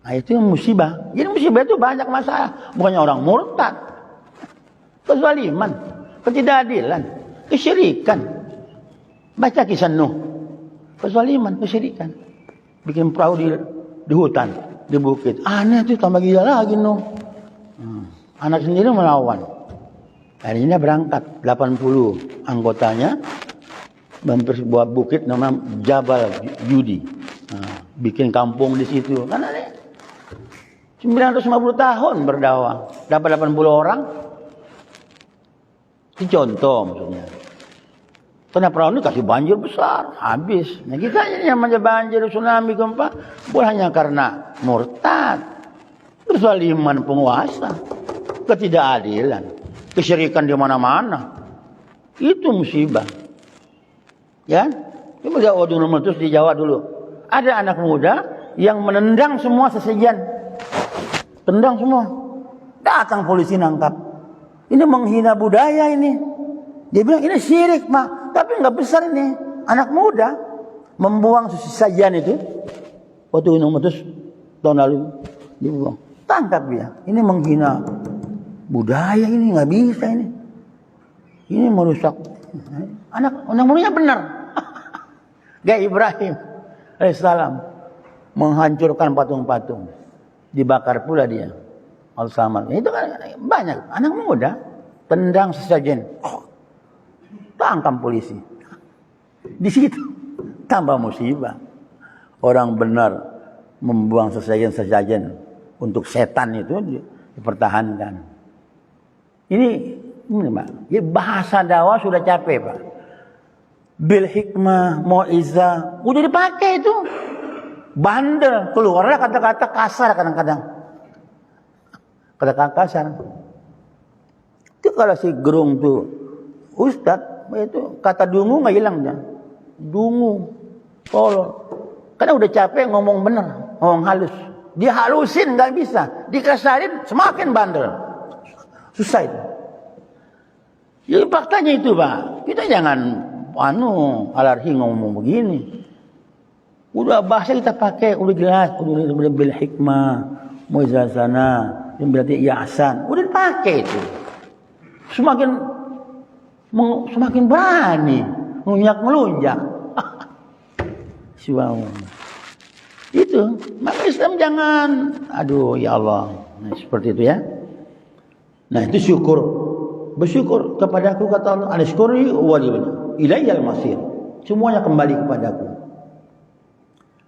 Nah, itu musibah. Jadi musibah itu banyak masalah. Bukannya orang murtad. Kezaliman, ketidakadilan, kesyirikan. Baca kisah Nuh. Kezaliman, kesyirikan. Bikin perahu di hutan, di bukit. Aneh itu, tambah gila lagi Nuh. Anak sendiri melawan. Akhirnya berangkat 80 anggotanya mampir sebuah bukit namanya Jabal Judi. Bikin kampung di situ. Karena 950 tahun berdakwah, dapat 80 orang. Itu contoh maksudnya. Karena perahu ini kasih banjir besar, habis. Nah kita ini yang namanya banjir, tsunami, gempa, bukan hanya karena murtad, kezaliman penguasa, ketidakadilan, kesyirikan di mana-mana. Itu musibah. Ya, coba jawab dulu, terus dijawab dulu. Ada anak muda yang menendang semua sesajen. Tendang semua. Datang polisi nangkap. Ini menghina budaya ini. Dia bilang ini syirik, Mak. Tapi enggak besar ini. Anak muda membuang sesajen itu. Waktu Gunung Meletus tahun lalu dibuang. Tangkap dia. Ini menghina budaya ini, enggak bisa ini. Ini merusak. Anak mudanya benar. Gaya Ibrahim alaihissalam menghancurkan patung-patung. Dibakar pula dia. Al-Samad. Itu kan banyak anak muda tendang sesajen. Tangkap polisi. Di situ tambah musibah. Orang benar membuang sesajen-sesajen untuk setan itu dipertahankan. Ini Pak. Ya, bahasa dakwah sudah capek, Pak. Bil hikmah, mau'izah, udah dipakai itu. Bandel, keluarlah kata-kata kasar kadang-kadang. Kata-kata kasar. Itu kalau si gerung tuh Ustadz, itu kata dungu nggak hilang dia. Dungu, tolol. Karena udah capek ngomong bener, ngomong halus. Dia halusin nggak bisa, dikasarin semakin bandel. Susah itu. Jadi faktanya itu, Pak. Kita jangan alarhi ngomong begini. Udah bahasa kita pakai, udah jelas, udah bil hikmah, muizazana, yang berarti ihsan, udah dipakai itu. Semakin berani, melunjak. Itu, maka Islam jangan, aduh ya Allah, nah, seperti itu ya. Nah itu syukur, bersyukur kepadaku kata Allah, anashkuri wali ilayyal masir, semuanya kembali kepadaku.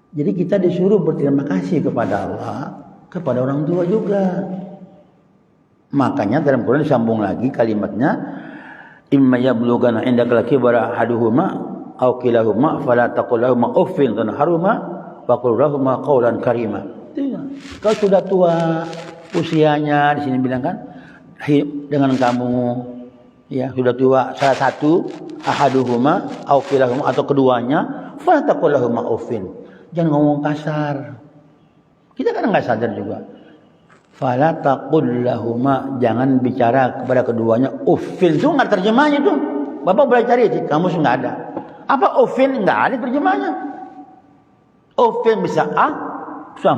Jadi kita disuruh berterima kasih kepada Allah, kepada orang tua juga. Makanya dalam Quran disambung lagi kalimatnya, imma yablughana indaka al-kibara ahaduhuma aw kilahuma fala taqul lahumu uffin tanharuma wa qul lahumu qawlan karima. Kalau sudah tua usianya, di sini bilang kan, dengan kamu ya sudah tua salah satu ahaduhuma aw kilahuma atau keduanya, fala taqul lahumu uffin. Jangan ngomong kasar. Kita kan nggak sadar juga. Fala taqul lahuma, jangan bicara kepada keduanya uffin. Itu nggak terjemahnya tuh. Bapak boleh cari di kamus nggak ada. Apa uffin? Nggak ada terjemahnya. Uffin bisa bisa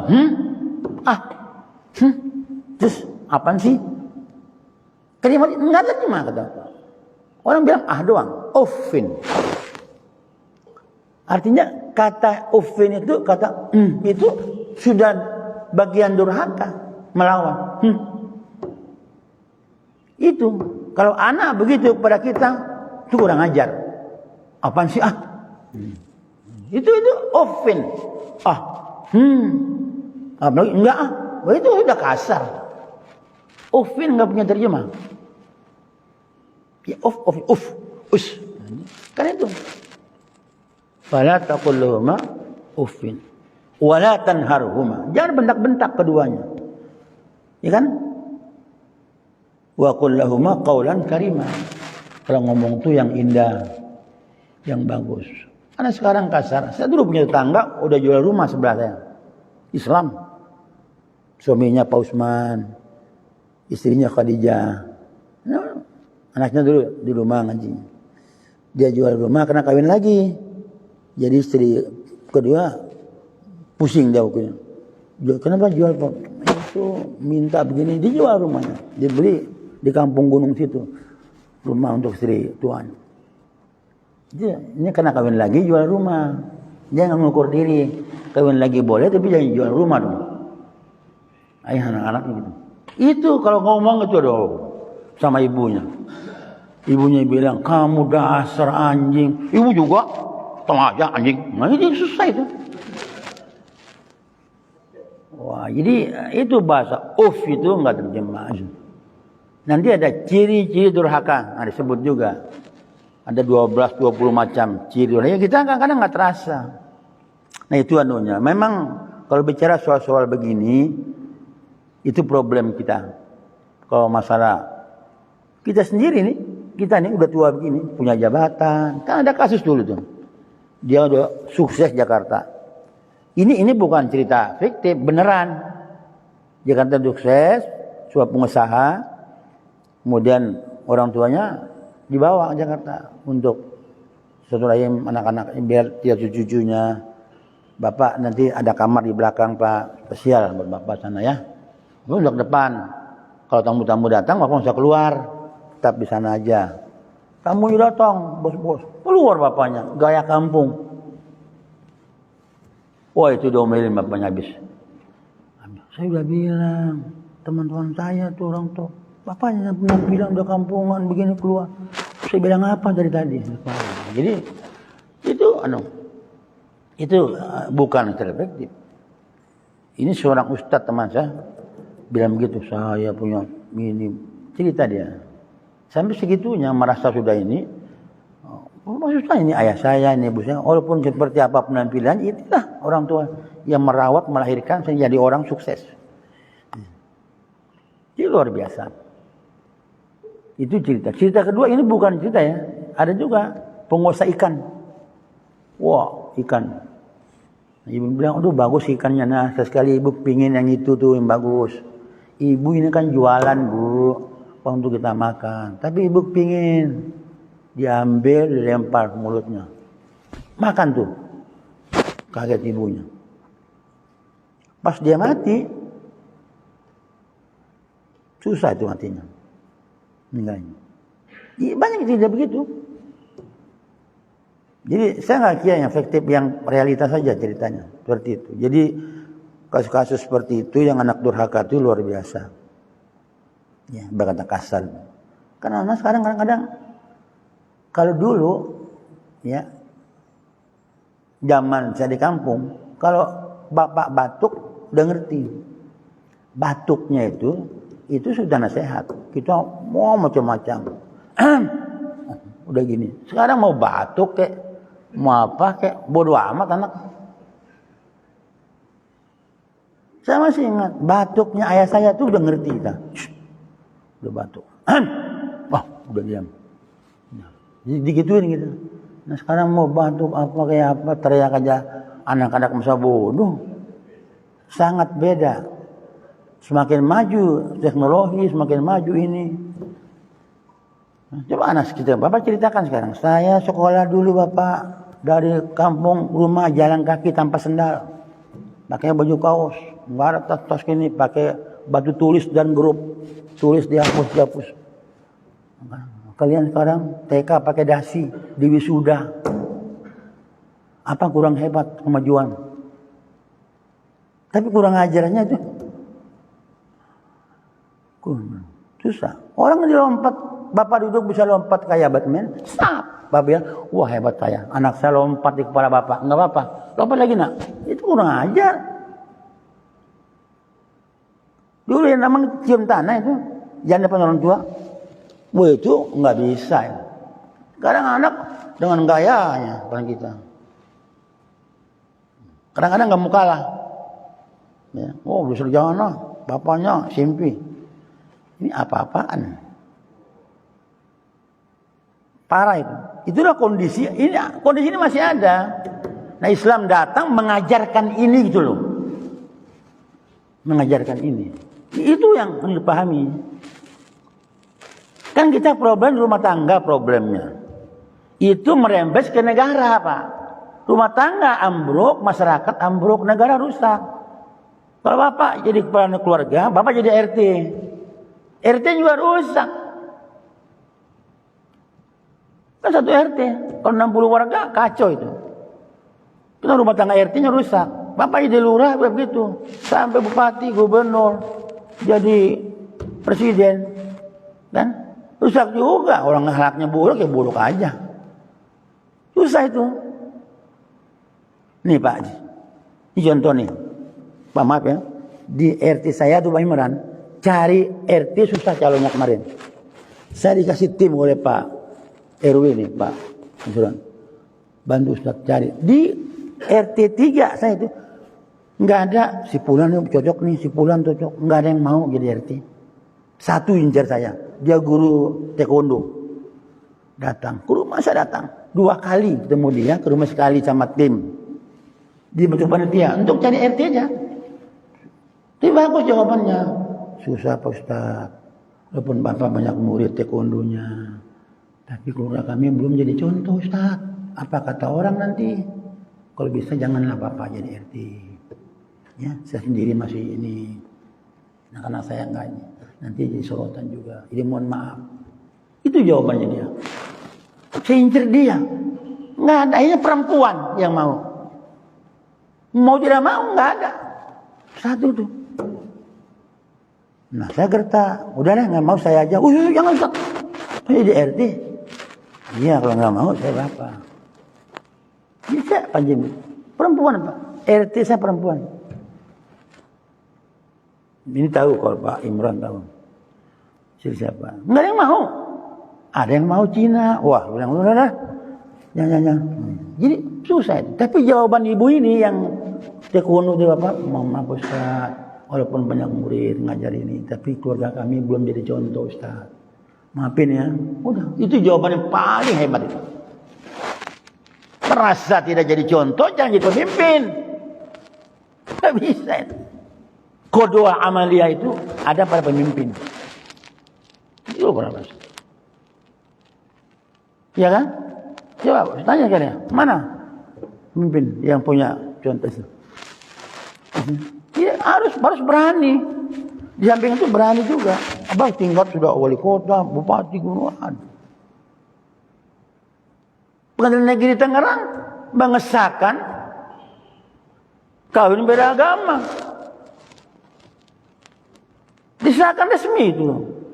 terus apaan sih? Kalimat nggak ada terjemah kata. Orang bilang doang. Uffin. Artinya kata uffin itu, kata itu sudah bagian durhaka, melawan. Itu kalau anak begitu kepada kita, itu kurang ajar. Apaan sih Itu uffin. Enggak itu sudah kasar. Uffin enggak punya terjemah. Ya us. Kan itu. Fala taqul lahuma uffin wala tanharhuma. Jangan bentak-bentak keduanya. Ya kan? Wa qul lahuma qawlan karima. Kalau ngomong tuh yang indah, yang bagus. Karena sekarang kasar. Saya dulu punya tetangga udah jual rumah sebelah saya. Islam. Suaminya Pak Usman, istrinya Khadijah. Anaknya dulu di rumah ngaji. Dia jual rumah karena kawin lagi. Jadi istri kedua pusing dia waktunya. Kenapa jual Pak? Itu minta begini, dijual rumahnya. Dibeli di kampung gunung situ. Rumah untuk istri tuanya. Ini karena kawin lagi jual rumah. Jangan mengukur diri. Kawin lagi boleh tapi jangan jual rumah dong. Ayah anak-anaknya gitu. Itu kalau ngomong itu sama ibunya. Ibunya bilang, kamu dasar anjing. Ibu juga, sama aja anjing. Nah ini susah itu. Wah, jadi itu bahasa itu enggak terjemah. Nanti ada ciri-ciri durhaka. Nah, disebut juga. Ada 12-20 macam ciri durhaka. Ya, kita kadang-kadang enggak terasa. Nah itu anunya. Memang kalau bicara soal-soal begini, itu problem kita. Kalau masalah kita sendiri nih, kita nih udah tua begini, punya jabatan. Kan ada kasus dulu tuh. Dia udah sukses Jakarta. Ini bukan cerita fiktif, beneran. Jakarta sukses, sebuah pengusaha. Kemudian orang tuanya dibawa ke Jakarta untuk silaturahim anak-anak biar dia cucu-cucunya. Bapak nanti ada kamar di belakang Pak, spesial buat Bapak sana ya. Untuk depan. Kalau tamu-tamu datang, Bapak bisa keluar. Tetap di sana aja. Tamu datang, bos-bos. Keluar bapaknya, gaya kampung. Wah itu diomelin bapaknya habis. Saya udah bilang, teman-teman saya tuh orang tuh. Bapaknya bilang udah kampungan begini keluar. Saya bilang apa dari tadi? Jadi itu bukan efektif. Ini seorang ustadz teman saya bilang begitu, saya punya ini cerita dia. Sampai segitunya merasa sudah ini, maksudnya ini ayah saya, ini ibu saya, walaupun seperti apa penampilan, itulah orang tua yang merawat, melahirkan, saya jadi orang sukses. Itu luar biasa. Itu cerita. Cerita kedua ini bukan cerita ya, ada juga pengusaha ikan. Wah, ikan. Ibu bilang, aduh bagus ikannya, nah sekali ibu pingin yang itu tuh yang bagus. Ibu ini kan jualan bu. Untuk kita makan, tapi ibu pingin diambil, dilempar ke mulutnya, makan tuh, kaget ibunya. Pas dia mati, susah itu matinya, meninggalnya. Banyak tidak begitu. Jadi saya nggak kira yang efektif, yang realitas saja ceritanya seperti itu. Jadi kasus-kasus seperti itu yang anak durhaka itu luar biasa. Ya, berkata kasar. Karena anak sekarang kadang-kadang kalau dulu ya zaman saya di kampung, kalau bapak batuk udah ngerti. Batuknya itu sudah nasihat. Kita mau macam-macam. Udah gini. Sekarang mau batuk kayak mau apa kayak bodoh amat anak. Saya masih ingat batuknya ayah saya tuh udah ngerti kita. Udah batuk. Wah, udah diam. Jadi digituin gitu. Nah sekarang mau batuk apa kayak apa, teriak aja anak-anak masa bodoh. Sangat beda. Semakin maju teknologi, semakin maju ini. Nah, coba anak kita, Bapak ceritakan sekarang. Saya sekolah dulu Bapak dari kampung rumah jalan kaki tanpa sendal. Pakai baju kaos, enggak ada tas ini, pakai batu tulis dan grup. Tulis dihapus. Kalian sekarang TK pakai dasi di wisuda. Apa kurang hebat kemajuan? Tapi kurang ajarannya itu. Susah. Orang dilompat, Bapak duduk bisa lompat kayak Batman. Stop. Bapak bilang, wah hebat saya. Anak saya lompat di kepala Bapak. Enggak apa-apa. Lompat lagi nak. Itu kurang ajar. Dulu yang namanya cium tanah itu, jangan depan orang tua. Wah itu nggak bisa. Ya. Kadang anak dengan gayanya orang kita. Kadang-kadang nggak mau kalah. Ya. Oh bisa jangan lah, bapaknya simpi. Ini apa-apaan? Parah itu. Itulah kondisi. Kondisi ini masih ada. Nah Islam datang mengajarkan ini gitu loh. Mengajarkan ini. Itu yang dipahami. Kan kita problem rumah tangga problemnya. itu merembes ke negara, Pak. Rumah tangga ambruk, masyarakat ambruk, negara rusak. Kalau Bapak jadi kepala keluarga, Bapak jadi RT. RT juga rusak. Kan satu RT, kalau 60 warga kacau itu. Kita rumah tangga RT-nya rusak. Bapak jadi lurah begitu, sampai bupati, gubernur, jadi presiden, kan rusak juga. Orang akhlaknya buruk ya buruk aja. Susah itu. Nih Pak Haji, ini contoh nih. Pak maaf ya, di RT saya tuh Pak Imran, cari RT susah calonnya kemarin. Saya dikasih tim oleh Pak RW nih Pak Insuran. Bantu Ustaz cari. Di RT 3 saya itu nggak ada si Fulan yang cocok nih, si Fulan cocok. Nggak ada yang mau jadi RT. Satu incar saya. Dia guru taekwondo. Datang. Ke rumah saya datang. 2 kali ketemu dia. Ke rumah sekali sama tim. Dibentuk panitia. Untuk cari RT aja. Tapi bagus jawabannya. Susah Pak Ustaz. Walaupun Bapak banyak murid taekwondonya. Tapi keluarga kami belum jadi contoh Ustaz. Apa kata orang nanti? Kalau bisa janganlah Bapak jadi RT. Ya, saya sendiri masih ini. Nah, karena saya enggak ini. Nanti jadi sorotan juga. Jadi mohon maaf. Itu jawabannya dia. Saya incer dia. Nggak ada. Ini perempuan yang mau. Mau tidak mau nggak ada. Satu tuh. Nah saya gertak. Udah deh nggak mau saya aja. Jangan Ustaz. Saya jadi RT. Iya kalau nggak mau saya Bapak. Bisa panjang. Perempuan Pak. RT saya perempuan. Ini tahu kalau Pak Imran tahu. Siapa? Nggak ada yang mau. Ada yang mau Cina. Wah, bilang udah. Jangan. Jadi susah. Tapi jawaban ibu ini yang taekwondo dia Bapak, maaf Ustaz. Walaupun banyak murid ngajar ini, tapi keluarga kami belum jadi contoh Ustaz. Maafin ya. Udah, itu jawaban yang paling hebat itu. Merasa tidak jadi contoh, jangan jadi pemimpin. Tidak bisa itu. Qudwah amaliyah itu ada pada pemimpin. Itu berapa? Ya kan? Coba tanya kalian, mana pemimpin yang punya contoh itu? Ya, harus berani. Di samping itu berani juga. Abang tingkat sudah wali kota, bupati, gubernur. Pengadilan Negeri Tangerang mengesahkan kawin beda agama. Disahkan resmi itu.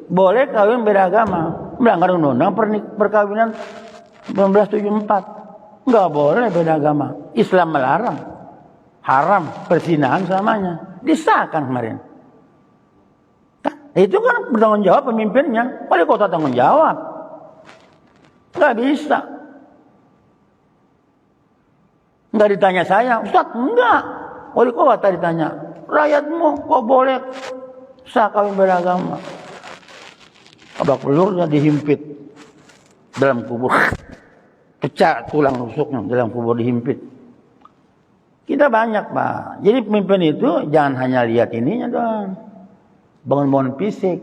Boleh kawin beda agama. Melanggar undang-undang perkawinan 1974. Enggak boleh beda agama. Islam melarang. Haram perzinahan selamanya. Disahkan kemarin. Itu kan bertanggung jawab pemimpinnya. Wali kota tanggung jawab. Enggak bisa. Enggak ditanya saya. Ustaz, enggak. Wali kota ditanya. Rakyatmu kok boleh sah kawin beragama? Abak pelurnya dihimpit dalam kubur. Pecah tulang rusuknya dalam kubur dihimpit. Kita banyak Pak. Jadi pemimpin itu jangan hanya lihat ininya doang. Bangun-bangun fisik.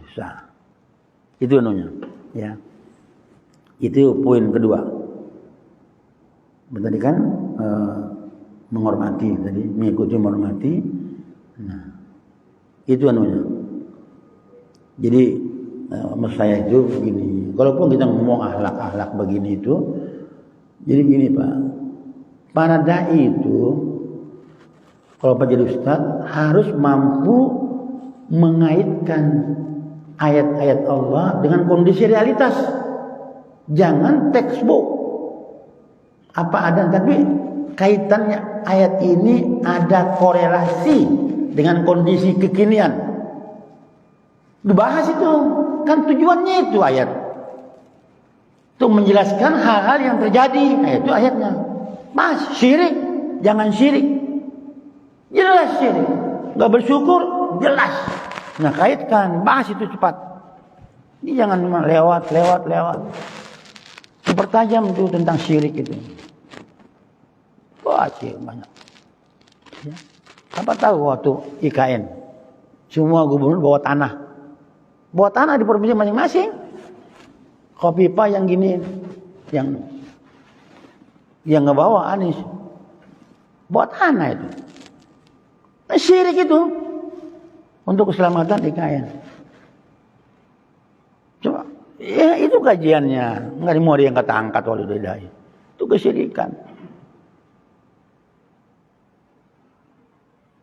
Susah. Itu anunya. Ya. Itu poin kedua. Tadi kan menghormati. Tadi mengikuti menghormati. Nah. Itu anunya. Jadi maksud saya itu begini. Kalaupun kita ngomong akhlak-akhlak begini itu. Jadi begini Pak. Para da'i itu. Kalau Pak jadi Ustaz harus mampu mengaitkan ayat-ayat Allah dengan kondisi realitas. Jangan textbook. Apa ada tapi kaitannya ayat ini ada korelasi dengan kondisi kekinian. Dibahas itu. Kan tujuannya itu ayat. Untuk menjelaskan hal-hal yang terjadi. Nah, itu ayatnya. Mas, syirik. Jangan syirik. Jelas syirik. Gak bersyukur, jelas. Nah, kaitkan. Bahas itu cepat. Ini jangan lewat. Pertajam itu tentang syirik itu. Wah, banyak. Ya. Apa tahu waktu IKN. Semua gubernur bawa tanah. Bawa tanah di provinsi masing-masing. Kopipa yang gini, yang ngebawa Anies buat anak itu. Syirik itu untuk keselamatan IKN. Coba, ya itu kajiannya, nggak mau dia angkat oleh dai. Itu kesyirikan.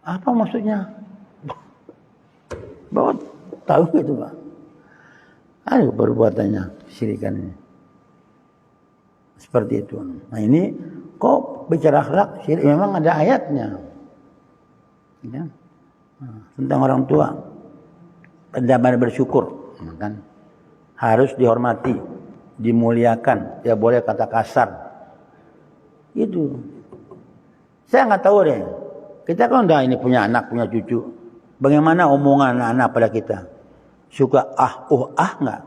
Apa maksudnya? Bawa tahu gitu Pak. Ayo perbuatannya kesyirikan ini. Seperti itu. Nah ini kok bicara akhlak syirik, memang ada ayatnya. Ya. Tentang orang tua. Benar bersyukur, kan? Harus dihormati, dimuliakan, tidak boleh kata kasar. Itu. Saya nggak tahu deh. Kita kan udah ini punya anak, punya cucu. Bagaimana omongan anak-anak pada kita? Suka nggak?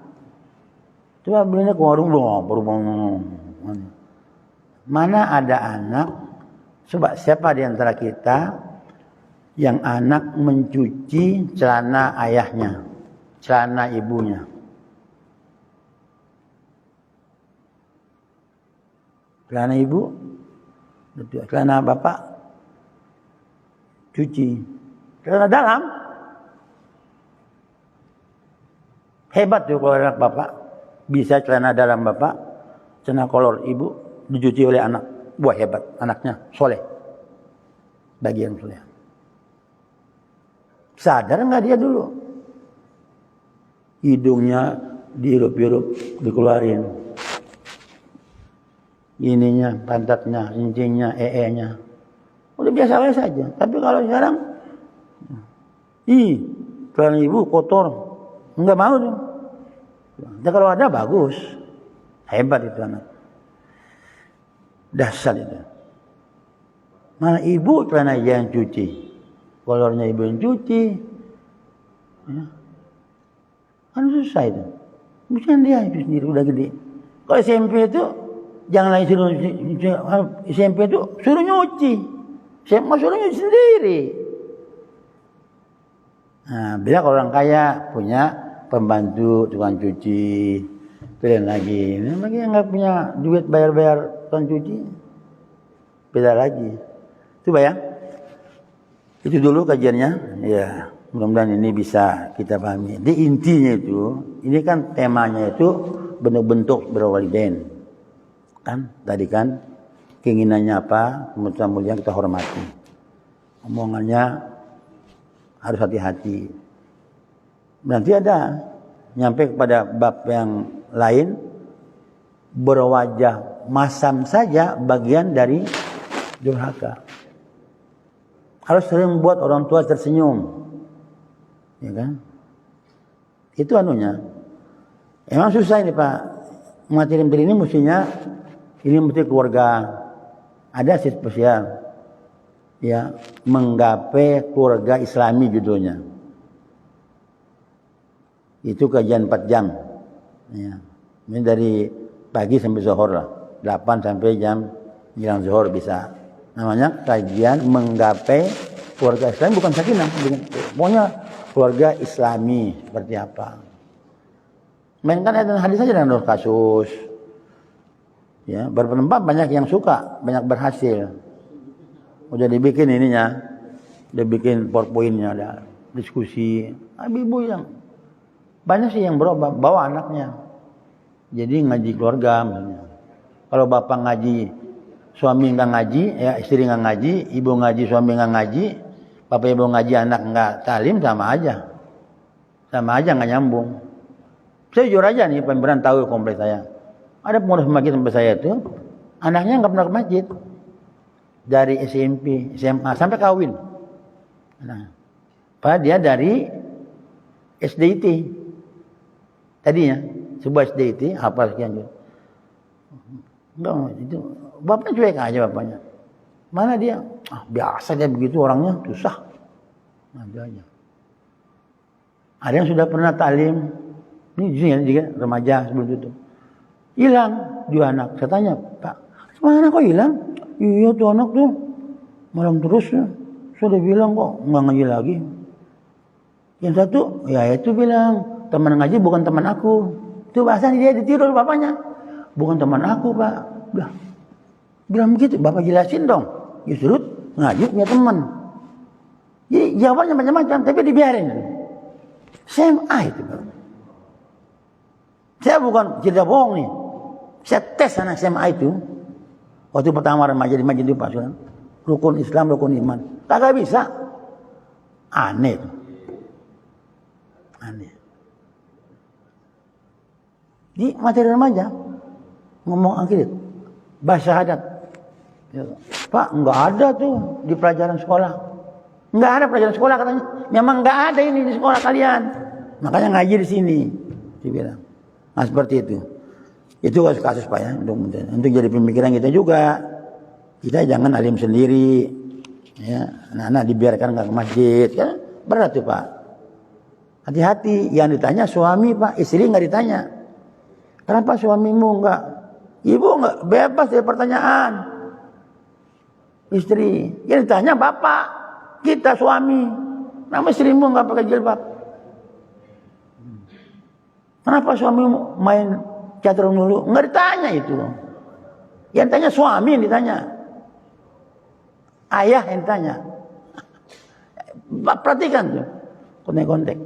Coba belinya ke warung dong, mana ada anak? Coba siapa di antara kita yang anak mencuci celana ayahnya, celana ibunya? Celana ibu, celana bapak, cuci. Celana dalam, hebat tuh kalau anak bapak bisa celana dalam bapak, celana kolor ibu dicuci oleh anak. Wah hebat, anaknya soleh, bagian soleh. Sadar nggak dia dulu? Hidungnya dihirup-hirup, dikeluarin. Ininya, pantatnya, kencingnya, nya. Udah biasa saja. Tapi kalau sekarang, celana ibu kotor, nggak mau tuh. Dan kalau ada bagus, hebat itu anak. Dasar itu. Mana ibu celana yang cuci, kolornya ibu yang cuci, ya. Kan susah itu. Bukan dia itu sendiri udah gede. Kalau SMP itu jangan lagi suruh SMP itu suruh nyuci, SMA suruh nyuci sendiri. Nah, bila kalau orang kaya punya pembantu tukang cuci, pilih lagi. Ini lagi yang nggak punya duit bayar tukang cuci, beda lagi. Coba ya. Itu dulu kajiannya. Ya, mudah-mudahan ini bisa kita pahami. Di intinya itu, ini kan temanya itu bentuk-bentuk berwalidain. Kan, tadi kan keinginannya apa, mulia kita hormati. Omongannya harus hati-hati. Nanti ada nyampe kepada bab yang lain, berwajah masam saja bagian dari durhaka. Harus sering membuat orang tua tersenyum, ya kan? Itu anunya. Emang susah ini Pak. Materi-materi ini mestinya ini mesti keluarga. Ada sih spesial, ya, menggapai keluarga Islami judulnya. Itu kajian 4 jam. Ya. Ini dari pagi sampai zuhur lah. 8 sampai jam menjelang zuhur bisa. Namanya kajian menggapai keluarga Islami, bukan sakinah. Pokoknya keluarga Islami seperti apa. Mainkan ayat dan hadis saja dengan kasus. Ya, berpenempat banyak yang suka, banyak berhasil. Udah dibikin ininya, udah bikin PowerPoint-nya, ada diskusi. Ibu yang banyak sih yang bawa anaknya. Jadi ngaji keluarga misalnya. Kalau bapak ngaji, suami nggak ngaji, ya istri nggak ngaji, ibu ngaji, suami nggak ngaji, bapak ibu ngaji, anak nggak talim, sama aja nggak nyambung. Saya jujur aja nih, pemberan tahu kompleks saya. Ada pengurus masjid sampai saya itu, anaknya nggak pernah ke masjid. Dari SMP, SMA, sampai kawin. Nah, padahal dia dari SDIT. Tadinya, sebuah SDIT, hafal sekian juga. Enggak, itu bapaknya cuek aja bapaknya. Mana dia? Biasa dia begitu orangnya, susah. Nah, aja. Ada yang sudah pernah talim, ini juga remaja sebelum itu. Hilang 2 anak. Saya tanya, Pak, mana kok hilang? Iya tuh anak tuh malam terus ya. Sudah bilang kok nggak ngaji lagi. Yang satu, ya itu bilang teman ngaji bukan teman aku. Itu bahasanya dia ditiru bapaknya. Bukan teman aku, Pak. Bilang begitu, bapak jelasin dong. Justru ngaji punya teman. Jadi jawabannya macam-macam, tapi dibiarin. SMA itu, Pak. Saya bukan cerita bohong nih. Saya tes anak SMA itu. Waktu pertama remaja di masjid itu Pak Sunan. Rukun Islam, rukun iman. Kagak bisa. Aneh. Aneh. Di materi remaja. Ngomong akhir. Bahasa adat. Ya. Pak, enggak ada tuh di pelajaran sekolah. Enggak ada pelajaran sekolah katanya. Memang enggak ada ini di sekolah kalian. Makanya ngaji di sini. Dia bilang. Nah seperti itu. Itu kasus Pak ya. Untuk jadi pemikiran kita juga. Kita jangan alim sendiri. Ya, anak-anak dibiarkan nggak ke masjid. Kan berat tuh Pak. Hati-hati. Yang ditanya suami Pak. Istri nggak ditanya. Kenapa suamimu nggak? Ibu nggak bebas dari pertanyaan. Istri. Yang ditanya bapak. Kita suami. Nama istrimu nggak pakai jilbab. Kenapa suamimu main catur dulu? Nggak ditanya itu. Yang tanya suami yang ditanya. Ayah yang ditanya. Perhatikan tuh. Kontek-kontek.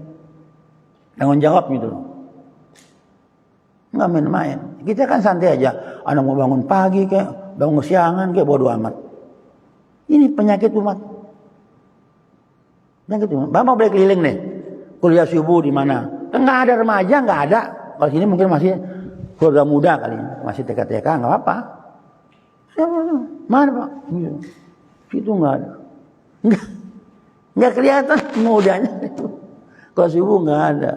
Tanggung jawab gitu. Nggak main-main. Kita kan santai aja. Anak mau bangun pagi kayak, bangun siangan kayak, bodo amat. Ini penyakit umat. Penyakit umat. Bapak boleh keliling nih. Kuliah subuh di mana? Nggak ada remaja, nggak ada. Kalau sini mungkin masih keluarga muda kali, masih TK-TK, nggak apa-apa. Mana Pak? Itu nggak ada. Nggak kelihatan mudanya. Kalau subuh nggak ada.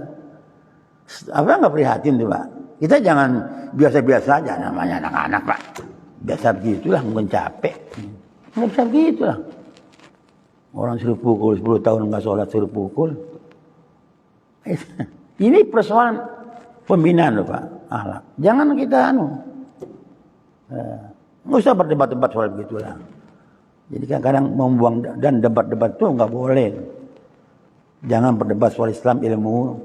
Apa nggak prihatin tuh Pak? Kita jangan biasa-biasa aja namanya anak-anak Pak. Biasa begitulah, mungkin capek. Nggak bisa begitulah. Orang suruh pukul 10 tahun nggak sholat suruh pukul. Ini persoalan pembinaan loh Pak, akhlak. Jangan kita nggak usah berdebat-debat soal begitulah. Jadi kadang-kadang membuang dan debat-debat itu nggak boleh. Jangan berdebat soal Islam ilmu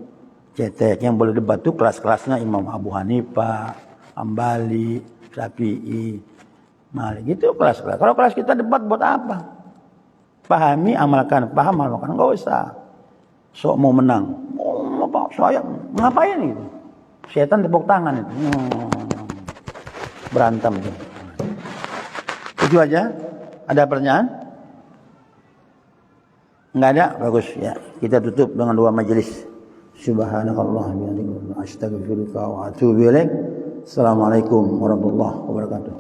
cetek. Yang boleh debat itu kelas-kelasnya Imam Abu Hanifah, Hambali, Syafi'i, Malik. Itu kelas-kelas. Kalau kelas kita debat buat apa? Pahami, amalkan, paham, amalkan. Nggak usah. Sok mau menang. Apa saya ngapain gitu? Setan tepuk tangan itu. Berantem itu. Itu aja. Ada pertanyaan? Enggak ada? Bagus ya. Kita tutup dengan doa majelis. Subhanakallah wa bihamdika astaghfiruka wa atubu ilaik. Assalamualaikum warahmatullahi wabarakatuh.